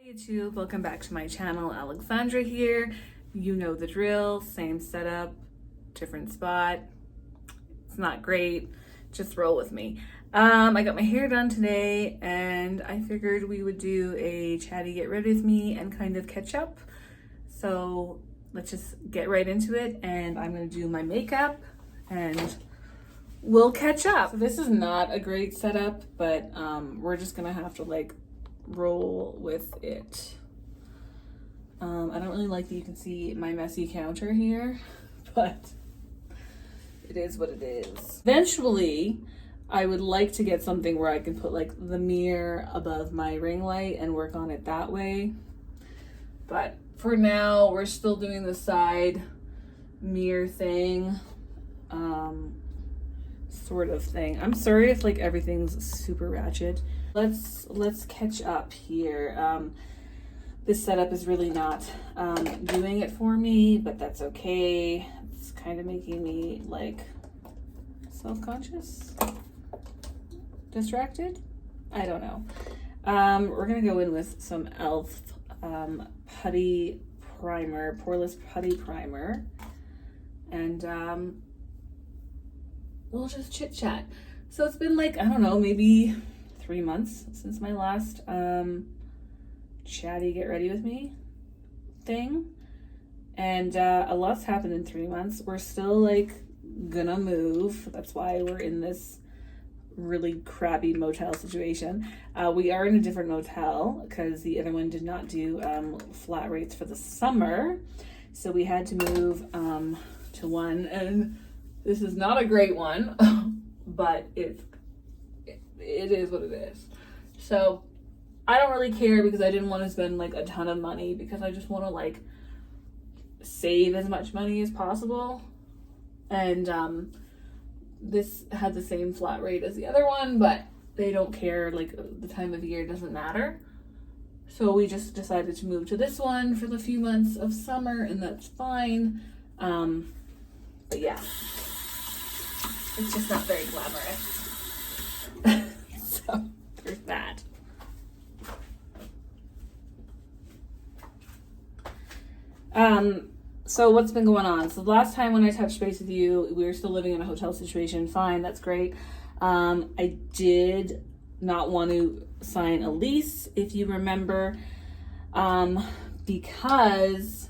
Hey YouTube, welcome back to my channel. Alexandra here. You know the drill, same setup, different spot. It's not great, just roll with me. I got my hair done today and I figured we would do a chatty get ready with me and kind of catch up. So let's just get right into it, and I'm gonna do my makeup and we'll catch up. So this is not a great setup, but we're just gonna have to roll with it. I don't really like that you can see my messy counter here, but it is what it is. Eventually, I would like to get something where I can put the mirror above my ring light and work on it that way. But for now, we're still doing the side mirror thing, sort of thing. I'm sorry if everything's super ratchet. Let's catch up here. This setup is really not doing it for me, but that's okay. It's kind of making me self-conscious, distracted. I don't know. We're gonna go in with some e.l.f. putty primer, poreless putty primer, and we'll just chit chat. So it's been I don't know, maybe 3 months since my last chatty get ready with me thing, and a lot's happened in 3 months. We're still gonna move. That's why we're in this really crappy motel situation. We are in a different motel because the other one did not do flat rates for the summer, so we had to move to one, and this is not a great one, but it is what it is. So I don't really care because I didn't want to spend a ton of money, because I just want to save as much money as possible. And this had the same flat rate as the other one, but they don't care, the time of year doesn't matter. So we just decided to move to this one for the few months of summer, and that's fine. But yeah, it's just not very glamorous. So there's that. So what's been going on? So the last time when I touched base with you, we were still living in a hotel situation. Fine, that's great. I did not want to sign a lease, if you remember, because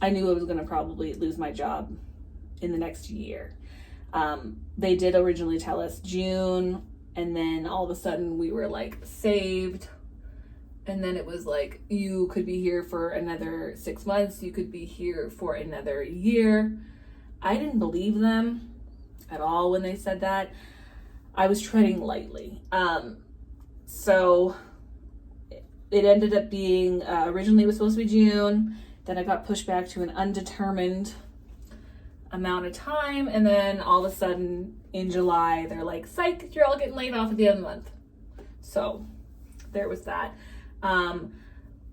I knew I was going to probably lose my job in the next year. They did originally tell us June, and then all of a sudden we were saved. And then it was you could be here for another 6 months. You could be here for another year. I didn't believe them at all when they said that. I was treading lightly. So it ended up being, originally it was supposed to be June. Then it got pushed back to an undetermined amount of time. And then all of a sudden in July, they're psych, you're all getting laid off at the end of the month. So there was that.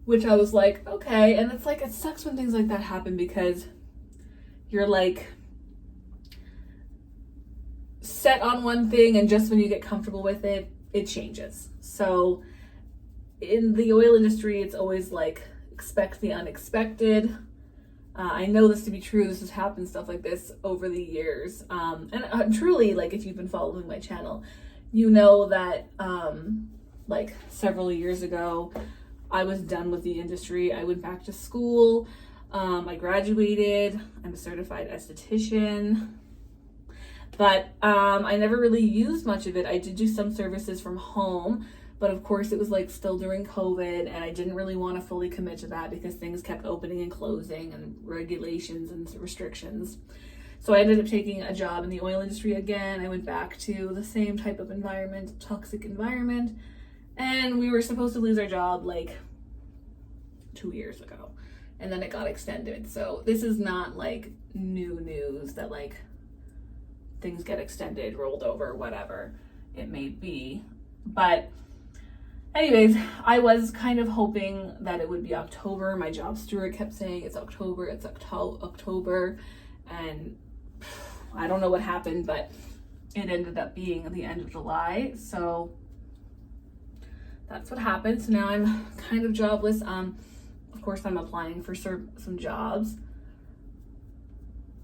Which I was okay. And it's it sucks when things like that happen, because you're set on one thing, and just when you get comfortable with it, it changes. So in the oil industry, it's always expect the unexpected. I know this to be true. This has happened, stuff like this over the years. And truly, if you've been following my channel, you know that several years ago, I was done with the industry. I went back to school. I graduated. I'm a certified esthetician, but I never really used much of it. I did do some services from home, but of course it was still during COVID, and I didn't really want to fully commit to that because things kept opening and closing, and regulations and restrictions. So I ended up taking a job in the oil industry again. I went back to the same type of environment, toxic environment. And we were supposed to lose our job 2 years ago, and then it got extended. So this is not new news that things get extended, rolled over, whatever it may be. But anyways, I was kind of hoping that it would be October. My job steward kept saying it's October, October. And I don't know what happened, but it ended up being the end of July. So that's what happened. So now I'm kind of jobless. Of course, I'm applying for some jobs.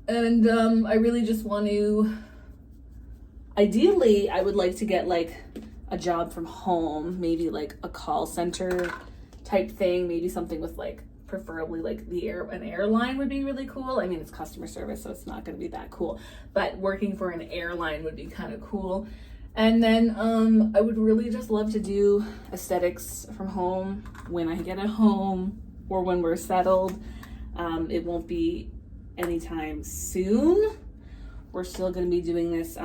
And I really just want to, ideally, I would like to get like a job from home, maybe like a call center type thing, maybe something with like, preferably like an airline would be really cool. I mean, it's customer service, so it's not going to be that cool, but working for an airline would be kind of cool. And then I would really just love to do aesthetics from home when I get at home or when we're settled. It won't be anytime soon. We're still going to be doing this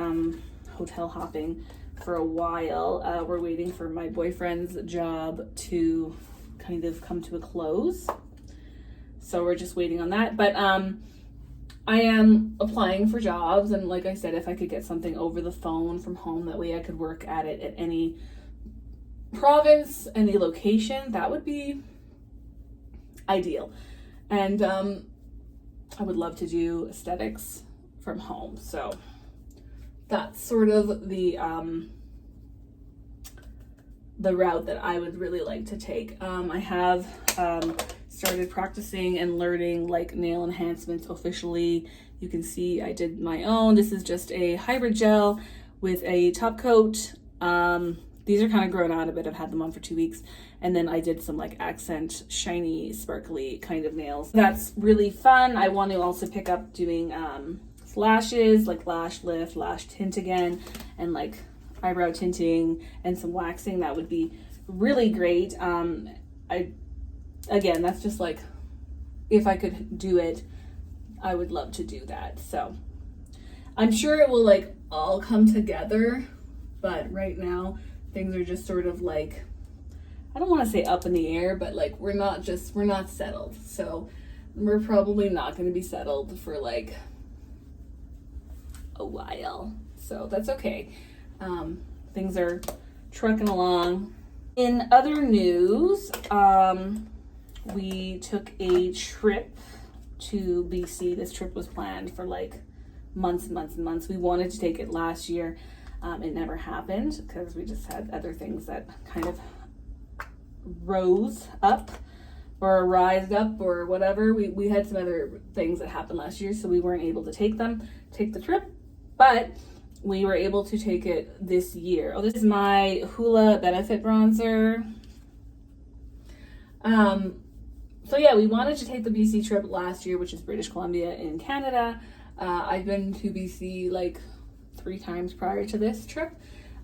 hotel hopping for a while. We're waiting for my boyfriend's job to kind of come to a close. So we're just waiting on that. But I am applying for jobs, and like I said, if I could get something over the phone from home, that way I could work at it at any province, any location, that would be ideal. And I would love to do aesthetics from home. So that's sort of the route that I would really like to take. I have started practicing and learning like nail enhancements officially. You can see I did my own. This is just a hybrid gel with a top coat. These are kind of grown out a bit. I've had them on for 2 weeks. And then I did some like accent, shiny, sparkly kind of nails. That's really fun. I want to also pick up doing lashes, like lash lift, lash tint again, and like eyebrow tinting and some waxing. That would be really great. Again, that's just like, if I could do it, I would love to do that. So I'm sure it will like all come together, but right now things are just sort of like, I don't want to say up in the air, but like we're not settled. So we're probably not going to be settled for like a while. So that's okay. Things are trucking along. In other news, we took a trip to BC. This trip was planned for like months and months and months. We wanted to take it last year. It never happened because we just had other things that kind of rose up or rised up or whatever. We had some other things that happened last year, so we weren't able to take the trip, but we were able to take it this year. Oh, this is my Hoola Benefit Bronzer. So yeah, we wanted to take the BC trip last year, which is British Columbia in Canada. I've been to BC like 3 times prior to this trip.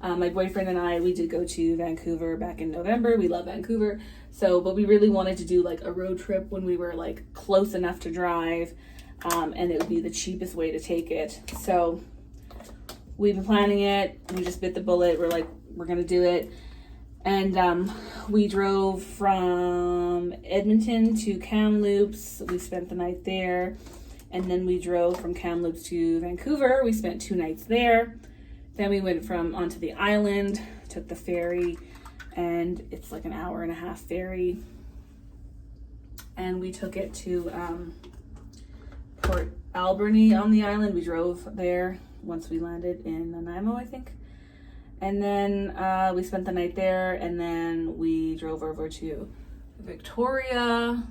My boyfriend and I, we did go to Vancouver back in November. We love Vancouver. But we really wanted to do like a road trip when we were like close enough to drive, and it would be the cheapest way to take it. So we've been planning it. We just bit the bullet. We're like, we're going to do it. And we drove from Edmonton to Kamloops. We spent the night there. And then we drove from Kamloops to Vancouver. We spent 2 nights there. Then we went onto the island, took the ferry, and it's like an 1.5-hour ferry. And we took it to Port Alberni on the island. We drove there once we landed in Nanaimo, I think. And then we spent the night there, and then we drove over to Victoria.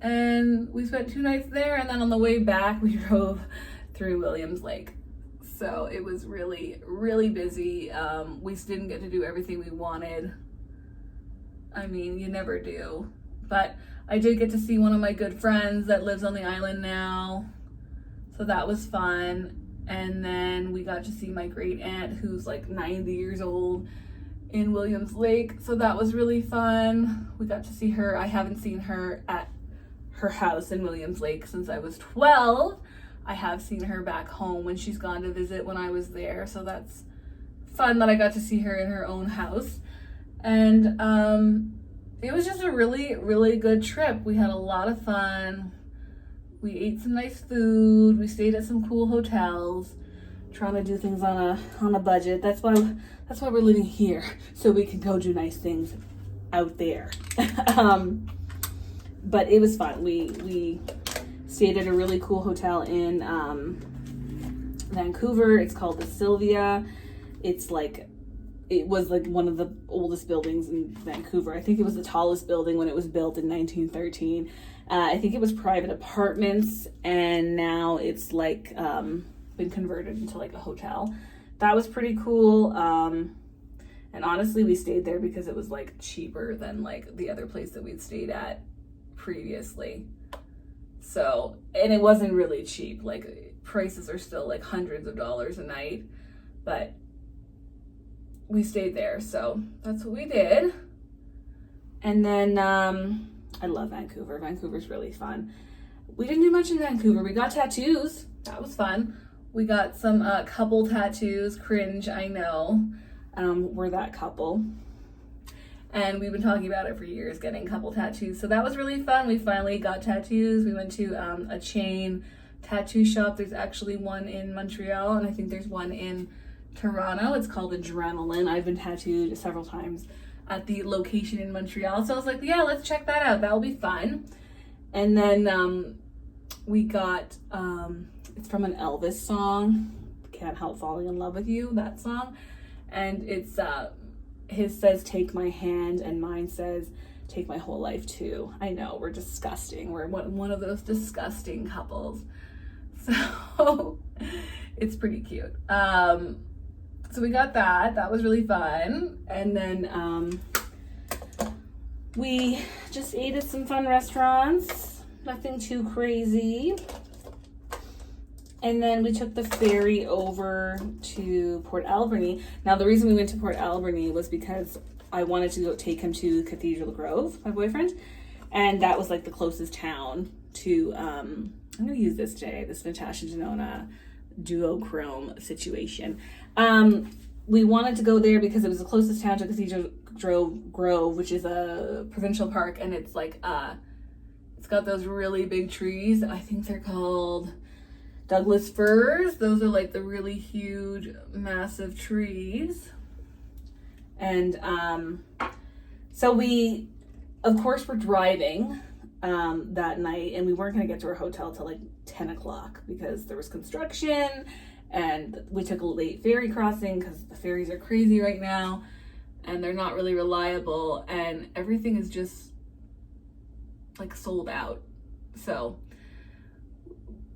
And we spent 2 nights there, and then on the way back, we drove through Williams Lake. So it was really, really busy. We didn't get to do everything we wanted. I mean, you never do. But I did get to see one of my good friends that lives on the island now. So that was fun. And then we got to see my great aunt, who's like 90 years old, in Williams Lake. So that was really fun. We got to see her. I haven't seen her at her house in Williams Lake since I was 12. I have seen her back home when she's gone to visit when I was there. So that's fun that I got to see her in her own house. And it was just a really, really good trip. We had a lot of fun. We ate some nice food. We stayed at some cool hotels, trying to do things on a budget. That's why we're living here, so we can go do nice things out there. But it was fun. We stayed at a really cool hotel in Vancouver. It's called the Sylvia. It's like it was like one of the oldest buildings in Vancouver. I think it was the tallest building when it was built in 1913. I think it was private apartments, and now it's like been converted into like a hotel. That was pretty cool. And honestly, we stayed there because it was like cheaper than like the other place that we'd stayed at previously. So, and it wasn't really cheap. Like prices are still like hundreds of dollars a night, but we stayed there. So that's what we did. And then I love Vancouver. Vancouver's really fun. We didn't do much in Vancouver. We got tattoos. That was fun. We got some couple tattoos. Cringe, I know. We're that couple. And we've been talking about it for years, getting couple tattoos. So that was really fun. We finally got tattoos. We went to a chain tattoo shop. There's actually one in Montreal, and I think there's one in Toronto. It's called Adrenaline. I've been tattooed several times at the location in Montreal. So I was like, yeah, let's check that out. That'll be fun. And then we got, it's from an Elvis song, Can't Help Falling in Love with You, that song. And it's, his says, take my hand, and mine says, take my whole life too. I know, we're disgusting. We're one of those disgusting couples. So it's pretty cute. So we got that. That was really fun. And then we just ate at some fun restaurants. Nothing too crazy. And then we took the ferry over to Port Alberni. Now, the reason we went to Port Alberni was because I wanted to go take him to Cathedral Grove, my boyfriend. And that was like the closest town to, I'm going to use this today, this Natasha Denona duochrome situation. We wanted to go there because it was the closest town to Cathedral Grove, which is a provincial park, and it's like it's got those really big trees. I think they're called Douglas firs. Those are like the really huge, massive trees. And so we, of course, were driving that night, and we weren't going to get to our hotel till like 10 o'clock because there was construction, and we took a late ferry crossing because the ferries are crazy right now and they're not really reliable, and everything is just like sold out. So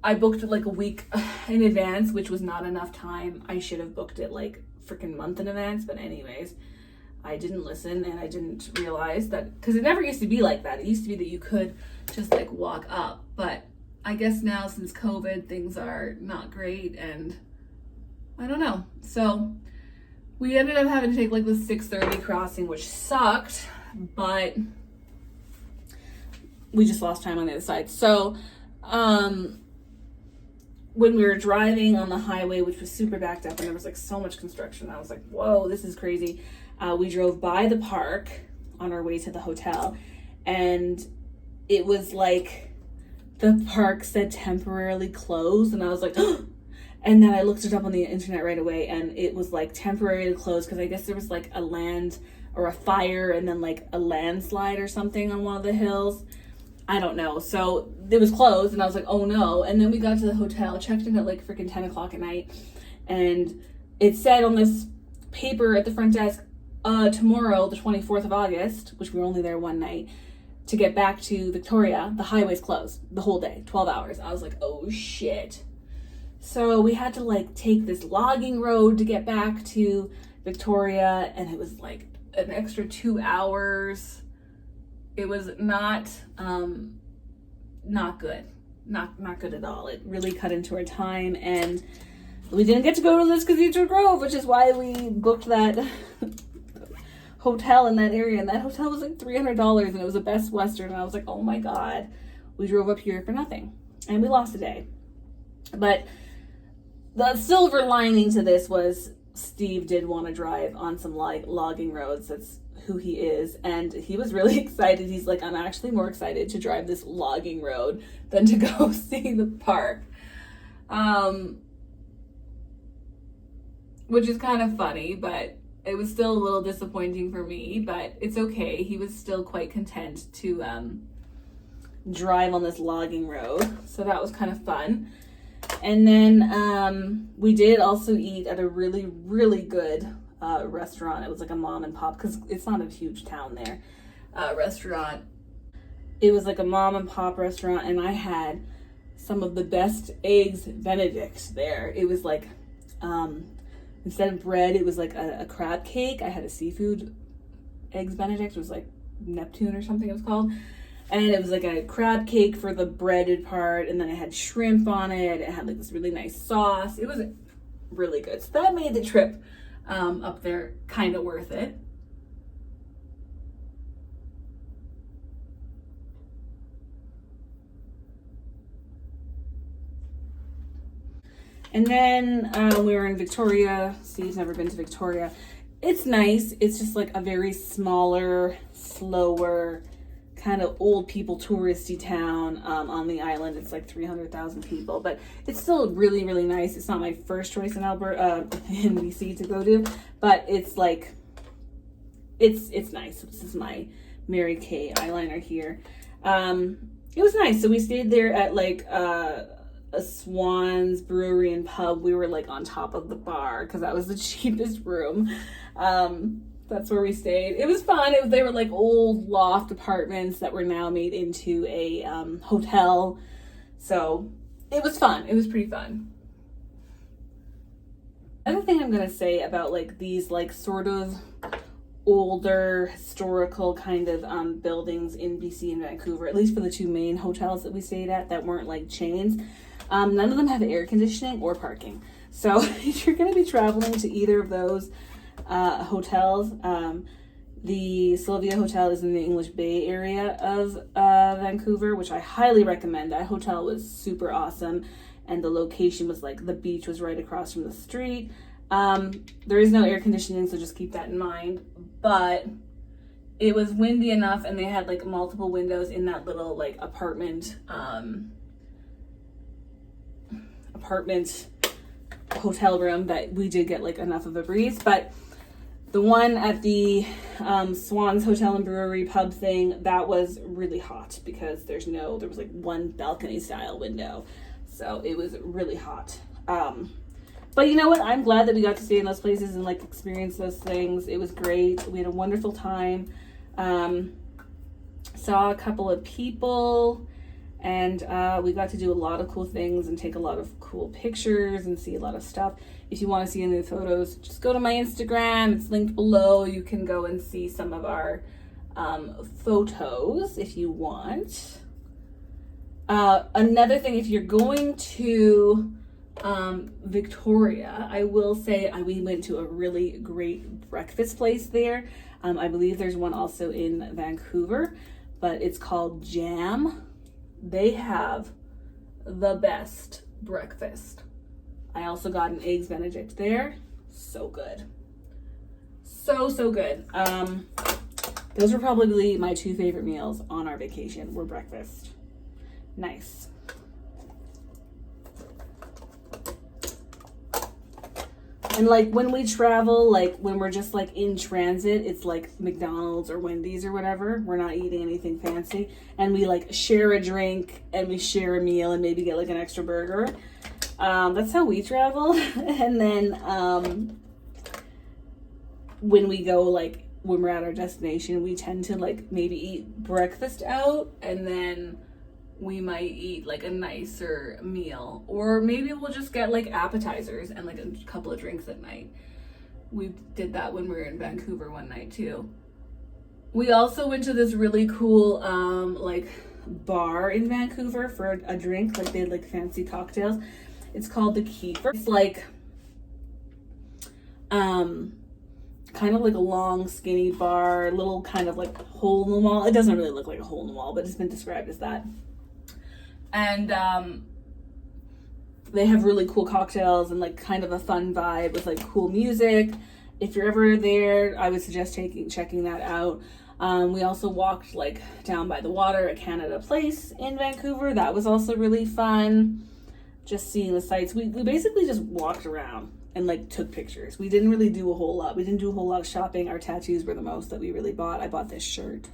I booked it like a week in advance, which was not enough time. I should have booked it like freaking month in advance, but anyways, I didn't listen, and I didn't realize that, because it never used to be like that. It used to be that you could just like walk up, but I guess now since COVID, things are not great, and I don't know. So we ended up having to take like the 6:30 crossing, which sucked, but we just lost time on the other side. So when we were driving on the highway, which was super backed up and there was like so much construction, I was like, whoa, this is crazy. We drove by the park on our way to the hotel, and it was like the park said temporarily closed, and I was like, and then I looked it up on the internet right away, and it was like temporarily closed because I guess there was like a land or a fire and then like a landslide or something on one of the hills. I don't know. So it was closed, and I was like, oh no. And then we got to the hotel, checked in at like freaking 10 o'clock at night, and it said on this paper at the front desk, tomorrow, the 24th of August, which we were only there one night, to get back to Victoria, the highway's closed the whole day, 12 hours. I was like, oh shit. So we had to like take this logging road to get back to Victoria, and it was like an extra 2 hours. It was not good. Not good at all. It really cut into our time, and we didn't get to go to this Cathedral Grove, which is why we booked that hotel in that area. And that hotel was like $300, and it was a Best Western, and I was like, oh my god, we drove up here for nothing, and we lost a day. But the silver lining to this was Steve did want to drive on some logging roads. That's who he is, and he was really excited. He's like, I'm actually more excited to drive this logging road than to go see the park, which is kind of funny, but it was still a little disappointing for me, but it's okay. He was still quite content to drive on this logging road, so that was kind of fun. And then we did also eat at a really, really good restaurant. It was like a mom and pop, because it's not a huge town there, restaurant. It was like a mom and pop restaurant, and I had some of the best eggs Benedict there. It was like, instead of bread, it was like a crab cake. I had a seafood eggs Benedict. It was like Neptune or something it was called. And it was like a crab cake for the breaded part, and then it had shrimp on it. It had like this really nice sauce. It was really good. So that made the trip up there kind of worth it. And then we were in Victoria. Steve's never been to Victoria. It's nice. It's just like a very smaller, slower, kind of old people touristy town on the island. It's like 300,000 people, but it's still really, really nice. It's not my first choice in Alberta, in BC to go to, but it's like, it's nice. This is my Mary Kay eyeliner here. It was nice. So we stayed there at like a Swan's Brewery and Pub. We were like on top of the bar because that was the cheapest room. That's where we stayed. It was fun. They were like old loft apartments that were now made into a hotel. So it was fun. It was pretty fun. Another thing I'm gonna say about like these like sort of older historical kind of buildings in BC and Vancouver, at least for the two main hotels that we stayed at that weren't like chains, none of them have air conditioning or parking. So if you're going to be traveling to either of those hotels, the Sylvia Hotel is in the English Bay area of Vancouver, which I highly recommend. That hotel was super awesome, and the location was like the beach was right across from the street. There is no air conditioning, so just keep that in mind. But it was windy enough, and they had like multiple windows in that little like apartment hotel room that we did get like enough of a breeze. But the one at the Swans Hotel and Brewery Pub thing, that was really hot because there was like one balcony style window, so it was really hot. But you know what? I'm glad that we got to stay in those places and like experience those things. It was great. We had a wonderful time. Saw a couple of people, and we got to do a lot of cool things and take a lot of cool pictures and see a lot of stuff. If you want to see any of the photos, just go to my Instagram. It's linked below. You can go and see some of our photos if you want. Another thing, if you're going to Victoria, I will say we went to a really great breakfast place there. I believe there's one also in Vancouver, but it's called Jam. They have the best breakfast. I also got an eggs Benedict there. So good. So good. Those were probably my two favorite meals on our vacation were breakfast. Nice. And like when we travel, like when we're just like in transit, it's like McDonald's or Wendy's or whatever. We're not eating anything fancy. And we like share a drink and we share a meal and maybe get like an extra burger. That's how we travel. And then when we go, like when we're at our destination, we tend to like maybe eat breakfast out, and then we might eat like a nicer meal, or maybe we'll just get like appetizers and like a couple of drinks at night. We did that when we were in Vancouver one night too. We also went to this really cool like bar in Vancouver for a drink. Like they had like fancy cocktails. It's called the Kiefer. It's like kind of like a long skinny bar, little kind of like hole in the wall. It doesn't really look like a hole in the wall, but it's been described as that. And they have really cool cocktails and like kind of a fun vibe with like cool music. If you're ever there, I would suggest checking that out. We also walked like down by the water at Canada Place in Vancouver. That was also really fun. Just seeing the sights. We basically just walked around and like took pictures. We didn't really do a whole lot. We didn't do a whole lot of shopping. Our tattoos were the most that we really bought. I bought this shirt.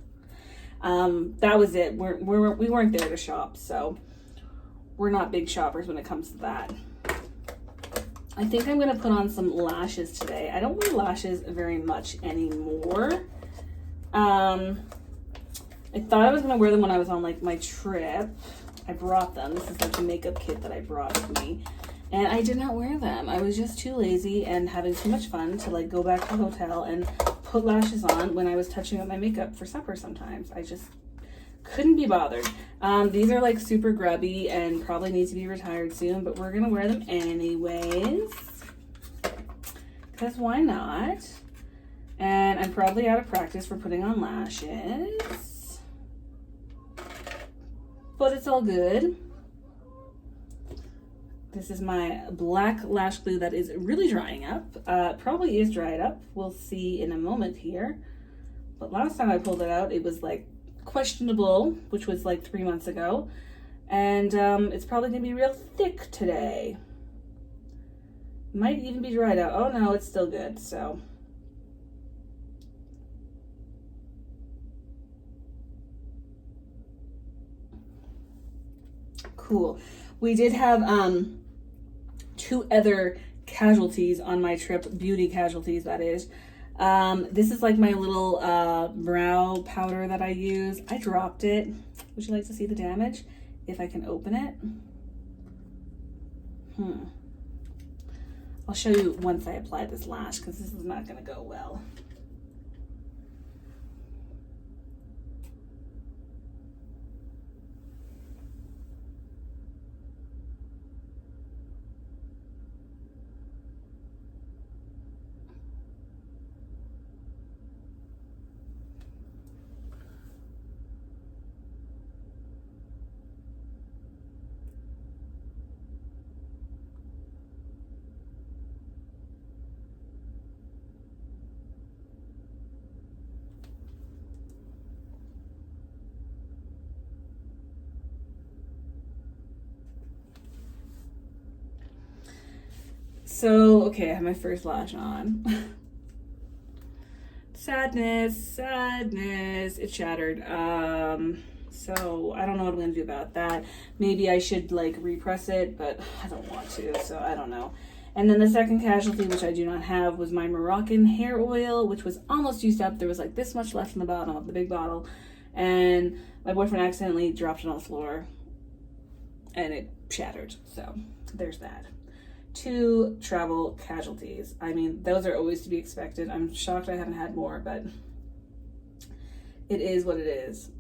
That was it. We weren't there to shop, so we're not big shoppers when it comes to that. I think I'm gonna put on some lashes today. I don't wear lashes very much anymore. I thought I was gonna wear them when I was on like my trip. I brought them. This is like the makeup kit that I brought with me. And I did not wear them. I was just too lazy and having too much fun to like go back to the hotel and put lashes on when I was touching up my makeup for supper sometimes. I just couldn't be bothered. These are like super grubby and probably need to be retired soon, but we're gonna wear them anyways. Because why not? And I'm probably out of practice for putting on lashes. But it's all good. This is my black lash glue that is really drying up. Probably is dried up. We'll see in a moment here. But last time I pulled it out, it was like questionable, which was like 3 months ago. And it's probably gonna be real thick today. Might even be dried out. Oh no, it's still good, so. Cool. We did have 2 other casualties on my trip, beauty casualties that is. This is like my little brow powder that I use. I dropped it. Would you like to see the damage? If I can open it. I'll show you once I apply this lash because this is not going to go well. So, okay, I have my first lash on. Sadness, it shattered. So I don't know what I'm gonna do about that. Maybe I should like repress it, but I don't want to, so I don't know. And then the second casualty, which I do not have, was my Moroccan hair oil, which was almost used up. There was like this much left in the bottom of the big bottle, and my boyfriend accidentally dropped it on the floor and it shattered. So there's that. 2 travel casualties. I mean, those are always to be expected. I'm shocked I haven't had more, but it is what it is.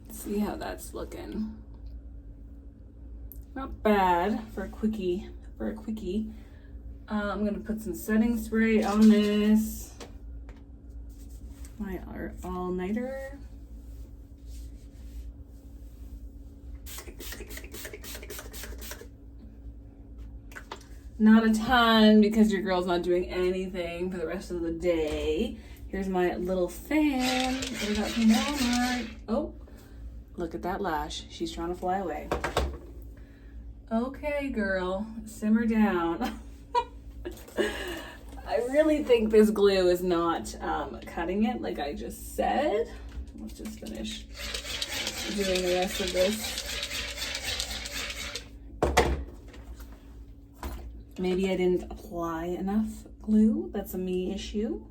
Let's see how that's looking. Not bad for a quickie. I'm gonna put some setting spray on this. My all-nighter. Not a ton because your girl's not doing anything for the rest of the day. Here's my little fan that I got from Walmart. Oh, look at that lash. She's trying to fly away. Okay, girl, simmer down. I really think this glue is not cutting it like I just said. Let's just finish doing the rest of this. Maybe I didn't apply enough glue. That's a me issue.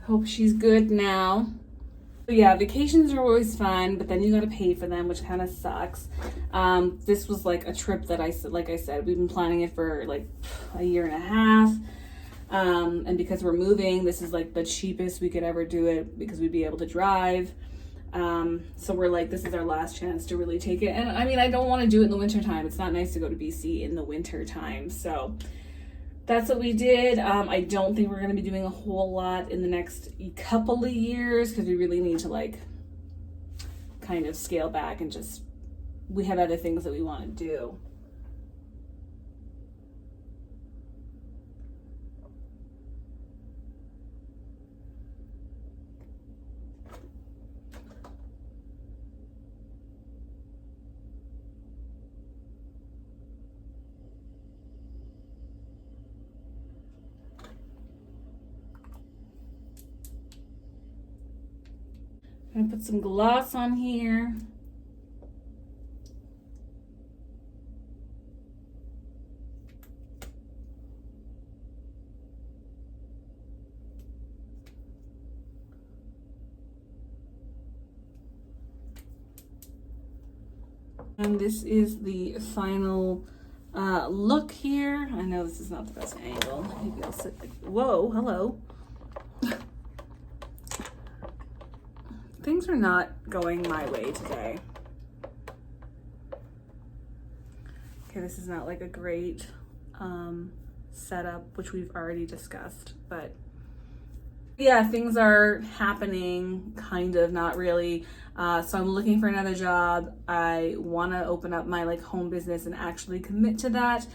Hope she's good now. Yeah, vacations are always fun, but then you gotta pay for them, which kind of sucks. This was like a trip that like I said, we've been planning it for like a year and a half. And because we're moving, this is like the cheapest we could ever do it because we'd be able to drive. So we're like, this is our last chance to really take it. And I mean, I don't want to do it in the winter time. It's not nice to go to BC in the winter time. So that's what we did. I don't think we're going to be doing a whole lot in the next couple of years because we really need to like kind of scale back and just, we have other things that we want to do. I'm gonna put some gloss on here. And this is the final look here. I know this is not the best angle. Maybe I'll sit like, whoa, hello. Things are not going my way today. Okay, this is not like a great setup, which we've already discussed, but yeah, things are happening, kind of, not really. So I'm looking for another job. I want to open up my like home business and actually commit to that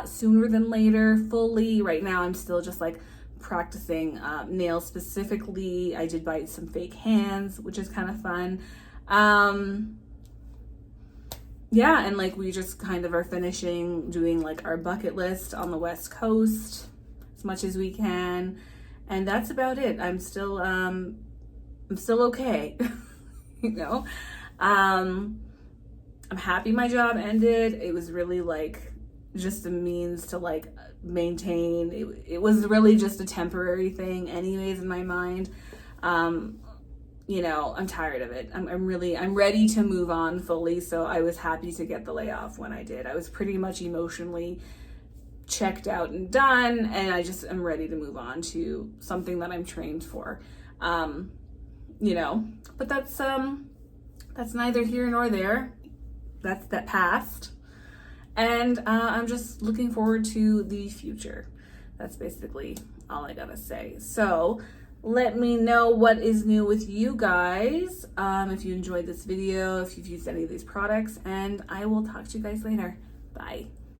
sooner than later, fully. Right now, I'm still just like practicing nails specifically. I did buy some fake hands, which is kind of fun. Yeah, and like we just kind of are finishing doing like our bucket list on the West Coast as much as we can. And that's about it. I'm still okay. You know, I'm happy my job ended. It was really like just a means to like maintain. It was really just a temporary thing anyways in my mind. You know, I'm tired of it. I'm ready to move on fully. So I was happy to get the layoff when I did. I was pretty much emotionally checked out and done, and I just am ready to move on to something that I'm trained for. You know, but that's neither here nor there. That's that past, and I'm just looking forward to the future. That's basically all I gotta say. So let me know what is new with you guys, if you enjoyed this video, if you've used any of these products, and I will talk to you guys later. Bye.